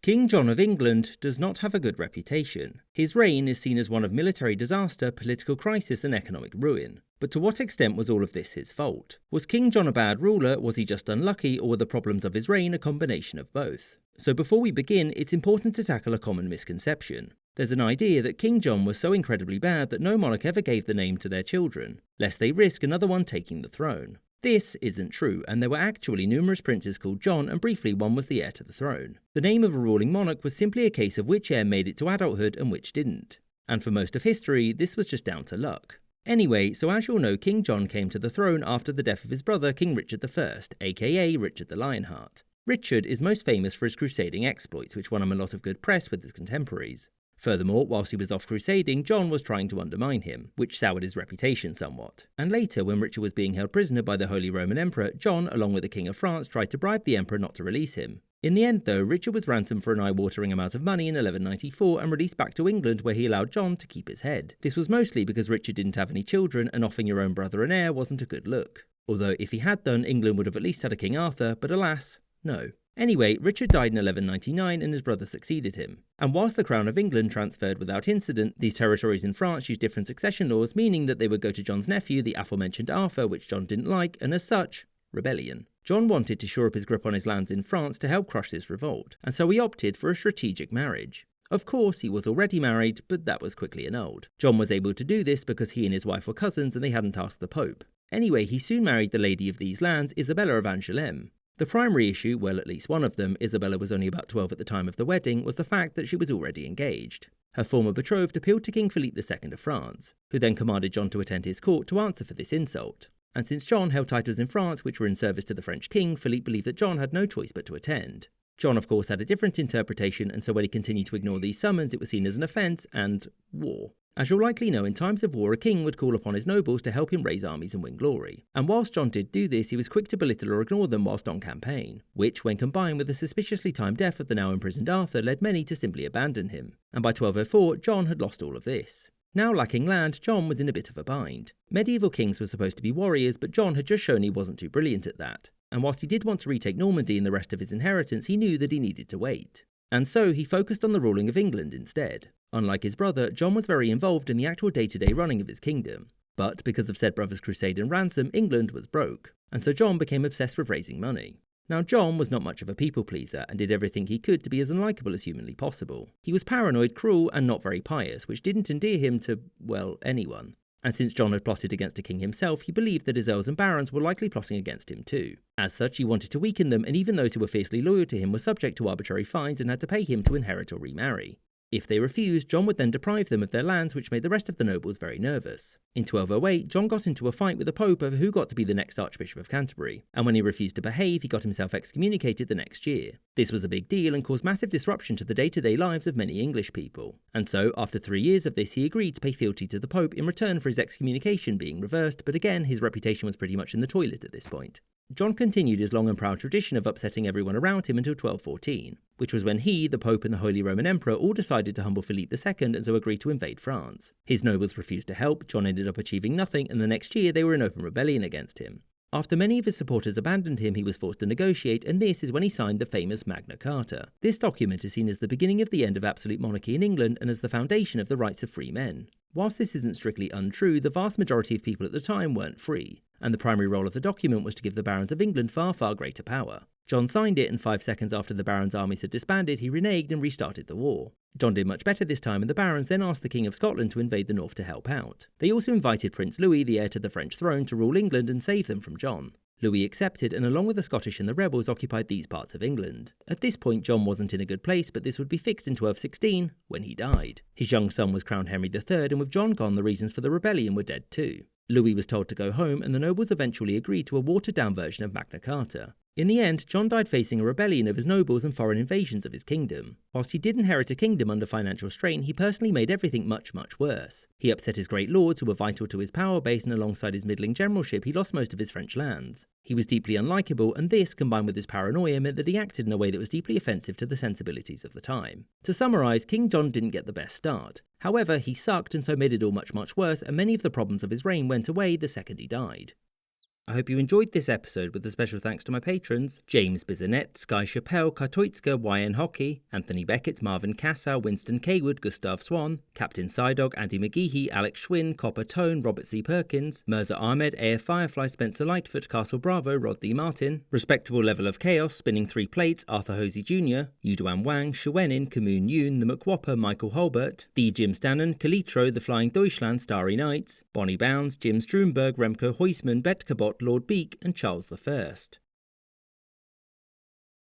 King John of England does not have a good reputation. His reign is seen as one of military disaster, political crisis and economic ruin. But to what extent was all of this his fault? Was King John a bad ruler, was he just unlucky, or were the problems of his reign a combination of both? So before we begin, it's important to tackle a common misconception. There's an idea that King John was so incredibly bad that no monarch ever gave the name to their children, lest they risk another one taking the throne. This isn't true, and there were actually numerous princes called John, and briefly one was the heir to the throne. The name of a ruling monarch was simply a case of which heir made it to adulthood and which didn't. And for most of history, this was just down to luck. Anyway, so as you'll know, King John came to the throne after the death of his brother, King Richard I, aka Richard the Lionheart. Richard is most famous for his crusading exploits, which won him a lot of good press with his contemporaries. Furthermore, whilst he was off crusading, John was trying to undermine him, which soured his reputation somewhat. And later, when Richard was being held prisoner by the Holy Roman Emperor, John, along with the King of France, tried to bribe the Emperor not to release him. In the end, though, Richard was ransomed for an eye-watering amount of money in 1194 and released back to England, where he allowed John to keep his head. This was mostly because Richard didn't have any children, and offering your own brother an heir wasn't a good look. Although if he had done, England would have at least had a King Arthur, but alas, no. Anyway, Richard died in 1199 and his brother succeeded him. And whilst the crown of England transferred without incident, these territories in France used different succession laws, meaning that they would go to John's nephew, the aforementioned Arthur, which John didn't like, and as such, rebellion. John wanted to shore up his grip on his lands in France to help crush this revolt, and so he opted for a strategic marriage. Of course, he was already married, but that was quickly annulled. John was able to do this because he and his wife were cousins and they hadn't asked the Pope. Anyway, he soon married the lady of these lands, Isabella of Angoulême. The primary issue, well at least one of them, Isabella was only about 12 at the time of the wedding, was the fact that she was already engaged. Her former betrothed appealed to King Philippe II of France, who then commanded John to attend his court to answer for this insult. And since John held titles in France which were in service to the French king, Philippe believed that John had no choice but to attend. John of course had a different interpretation, and so when he continued to ignore these summons it was seen as an offence and war. As you'll likely know, in times of war a king would call upon his nobles to help him raise armies and win glory. And whilst John did do this, he was quick to belittle or ignore them whilst on campaign, which, when combined with the suspiciously timed death of the now imprisoned Arthur, led many to simply abandon him. And by 1204, John had lost all of this. Now lacking land, John was in a bit of a bind. Medieval kings were supposed to be warriors, but John had just shown he wasn't too brilliant at that. And whilst he did want to retake Normandy and the rest of his inheritance, he knew that he needed to wait. And so he focused on the ruling of England instead. Unlike his brother, John was very involved in the actual day-to-day running of his kingdom. But because of said brother's crusade and ransom, England was broke, and so John became obsessed with raising money. Now John was not much of a people pleaser and did everything he could to be as unlikable as humanly possible. He was paranoid, cruel and not very pious, which didn't endear him to, well, anyone. And since John had plotted against a king himself, he believed that his earls and barons were likely plotting against him too. As such, he wanted to weaken them, and even those who were fiercely loyal to him were subject to arbitrary fines and had to pay him to inherit or remarry. If they refused, John would then deprive them of their lands, which made the rest of the nobles very nervous. In 1208, John got into a fight with the Pope over who got to be the next Archbishop of Canterbury, and when he refused to behave, he got himself excommunicated the next year. This was a big deal and caused massive disruption to the day-to-day lives of many English people. And so, after 3 years of this, he agreed to pay fealty to the Pope in return for his excommunication being reversed, but again, his reputation was pretty much in the toilet at this point. John continued his long and proud tradition of upsetting everyone around him until 1214, which was when he, the Pope and the Holy Roman Emperor all decided to humble Philippe II and so agreed to invade France. His nobles refused to help, John ended up achieving nothing, and the next year they were in open rebellion against him. After many of his supporters abandoned him, he was forced to negotiate, and this is when he signed the famous Magna Carta. This document is seen as the beginning of the end of absolute monarchy in England and as the foundation of the rights of free men. Whilst this isn't strictly untrue, the vast majority of people at the time weren't free, and the primary role of the document was to give the barons of England far, far greater power. John signed it, and 5 seconds after the barons' armies had disbanded, he reneged and restarted the war. John did much better this time, and the barons then asked the King of Scotland to invade the north to help out. They also invited Prince Louis, the heir to the French throne, to rule England and save them from John. Louis accepted, and along with the Scottish and the rebels occupied these parts of England. At this point, John wasn't in a good place, but this would be fixed in 1216, when he died. His young son was crowned Henry III, and with John gone, the reasons for the rebellion were dead too. Louis was told to go home, and the nobles eventually agreed to a watered-down version of Magna Carta. In the end, John died facing a rebellion of his nobles and foreign invasions of his kingdom. Whilst he did inherit a kingdom under financial strain, he personally made everything much, much worse. He upset his great lords who were vital to his power base, and alongside his middling generalship, he lost most of his French lands. He was deeply unlikable, and this, combined with his paranoia, meant that he acted in a way that was deeply offensive to the sensibilities of the time. To summarise, King John didn't get the best start. However, he sucked and so made it all much, much worse, and many of the problems of his reign went away the second he died. I hope you enjoyed this episode, with a special thanks to my patrons: James Bizanet, Sky Chappelle, Kartoitska, YN Hockey, Anthony Beckett, Marvin Kassow, Winston Kaywood, Gustav Swan, Captain Psydog, Andy McGeehee, Alex Schwinn, Copper Tone, Robert C. Perkins, Mirza Ahmed, AF Firefly, Spencer Lightfoot, Castle Bravo, Rod D. Martin, Respectable Level of Chaos, Spinning 3 Plates, Arthur Hosey Jr., Yuduan Wang, Shewenin, Kamoon Yoon, The McWhopper, Michael Holbert, The Jim Stannon, Kalitro, The Flying Deutschland, Starry Nights, Bonnie Bounds, Jim Strumberg, Remco Huisman, Betkabot, Lord Beak, and Charles I.